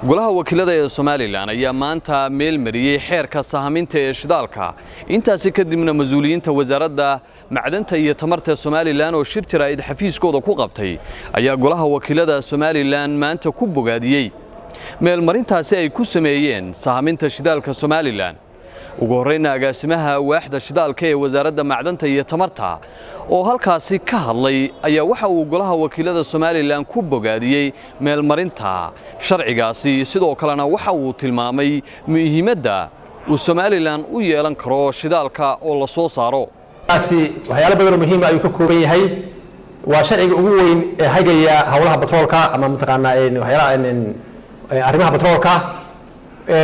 golaha wakiilada ee Soomaaliland ayaa maanta meel mariyay xeerka sahaminta ee shidaalka intaasi kadibna mas'uuliyiinta wasaaradda macdanta iyo tamarta Soomaaliland oo shir jiraa'id xafiiskooda ku qabtay ayaa golaha wakiilada Soomaaliland maanta ku bogaadiyay meel marintaasi ay ku sameeyeen sahaminta shidaalka Soomaaliland ugu horreyn agaasimaha waaxda shidaalka ee wasaaradda macdanta iyo tamarta oo halkaasi ka hadlay ayaa waxa uu golaha wakiilada Soomaaliland ku bogaadiyay meel marinta sharcigaasi sidoo kalena waxa uu tilmaamay muhiimadda uu Soomaaliland u yeelan karo shidaalka oo la soo saaro waxyaalo badan oo muhiim ah ayuu ka kooban yahay waa sharciga ugu weyn ee hagaya hawlaha batroolka ama mataqaanaa waxyaalaha arrimaha batroolka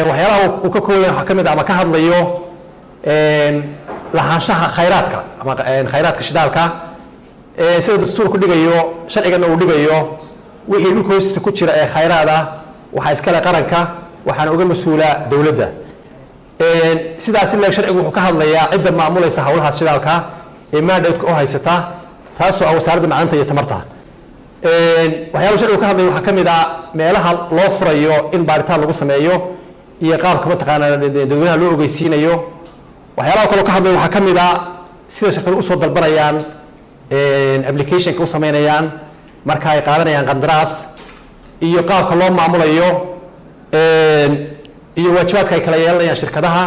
waxyaalaha uu ka kooban yahay kamid ama ka hadlayo lahaanshaha khayraadka ama khayraadka shidaalka sida dastuurku dhigayo sharcigana uu dhigayo wixii dhulka hoostiisa ku jira ee khayraad ah waxa iska leh qaranka waxaana uga mas'uula dawladda sidaas ilaa sharcigu wuxuu ka hadlayaa cidda maamulaysa hawlaha shidaalka ee mandate oo haysata taasoo ah wasaaradda macdanta iyo tamarta waxyaalaha sharcigu ka hadlayo waxa kamid ah meelaha loo furayo in baaritaan lagu sameeyo iyo qaabka mataqaanaa dadweynaha loo ogeysiinayo waxyaalaha kale ka hadlay waxa kamid ah sida shirkadu u soo dalbanayaan application-ka u sameynayaan marka ay qaadanayaan qandaraas iyo qaabka loo maamulayo iyo waajibaadka ay kala yeelanayaan shirkadaha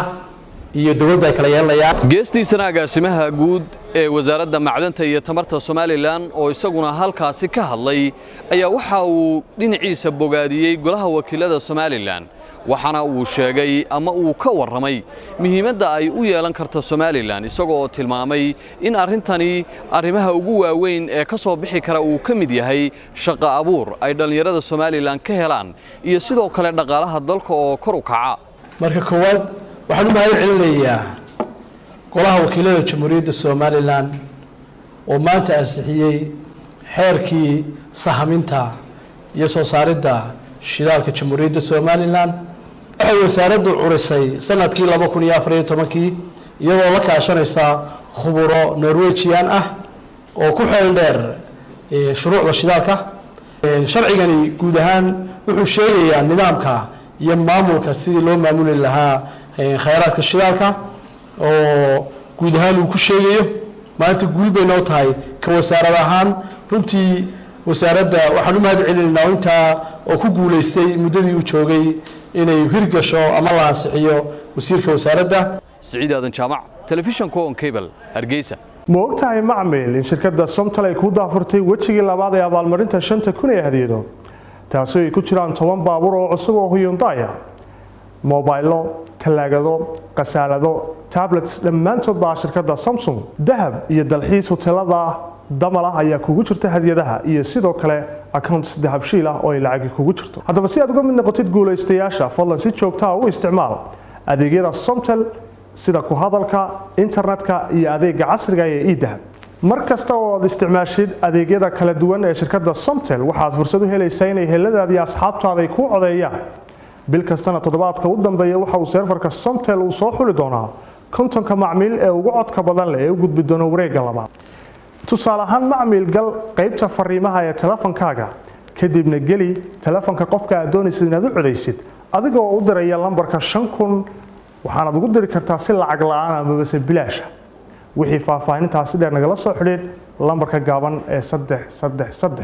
iyo dawladda ay kala yeelanayaan geestiisana agaasimaha guud ee wasaaradda macdanta iyo tamarta Soomaaliland oo isaguna halkaasi ka hadlay ayaa waxa uu dhinaciisa bogaadiyay golaha wakiilada Soomaaliland waxana uu sheegay ama uu ka waramay muhiimadda ay u yeelan karto Soomaaliland isagoo tilmaamay in arrintani arrimaha ugu waaweyn ee ka soo bixi kara uu ka mid yahay shaqo abuur ay dhalinyarada Soomaaliland ka helaan iyo sidoo kale dhaqaalaha dalka oo kor u kaca marka koowaad waxaan u mahad celinayaa golaha wakiilada Jamhuuriyadda Soomaaliland oo maanta ansixiyay xeerkii sahaminta iyo soo saaridda shidaalka Jamhuuriyadda Soomaaliland waxay wasaaraddu curisay sanadkii 2014 iyadoo la kaashanaysa khuburo Norwegian ah oo ku xeel dheer shuruucda shidaalka sharcigani guud ahaan wuxuu sheegayaa nidaamka iyo maamulka sidii loo maamuli lahaa khayraadka shidaalka oo guud ahaan uu ku sheegayo maanta guul bay noo tahay ka wasaarad ahaan runtii wasaaradda waxaan u mahad celinaynaa intaa oo ku guuleystay muddadii uu joogay inay hirgasho ama la ansixiyo wasiirka wasaaradda Saciid Aadan Jaamac telefishanka on cable Hargeysa ma ogtahay macmiil in shirkadda Somtal ay ku daafurtay wajigii labaad ee abaalmarinta 5,000 ee hadiyado taasoo ay ku jiraan 10 baabuur oo cusub oo Hyundai mobaylo talaagado qasaalado tablets dhammaantood baa shirkadda Samsung dahab iyo dalxiis hotelada damala ayaa kugu jirta hadiyadaha iyo sidoo kale accounts dahabshiil ah oo ay lacag kugu jirto haddaba si aad uga mid noqotid guulaystayaasha fadlan si joogto ah u isticmaal adeegyada Somtel sida ku hadalka internetka iyo adeega casriga ah ee e-dahab markasta oo aad isticmaashid adeegyada kala duwan ee shirkadda Somtel waxaad fursad u helaysaa inay heladaadii asxaabtaada ay ku codeeyaan bil kastana toddobaadka u dambeeya waxa uu serverka Somtel uu soo xuli doonaa kontonka macmiil ee ugu codka badan leh ee u gudbi doona wareegga labaad tusaale ahaan macmiil gal qaybta fariimaha ee telefonkaaga kadibna geli telefonka qofka aad doonaysid inaad u codeysid adigoo u diraya lambarka 5000 waxaad ugu diri kartaa si lacag la'aan ama bas bilaash wixii faahfaahintaasi dheer nagala soo xidhiid lambarka gaaban ee 333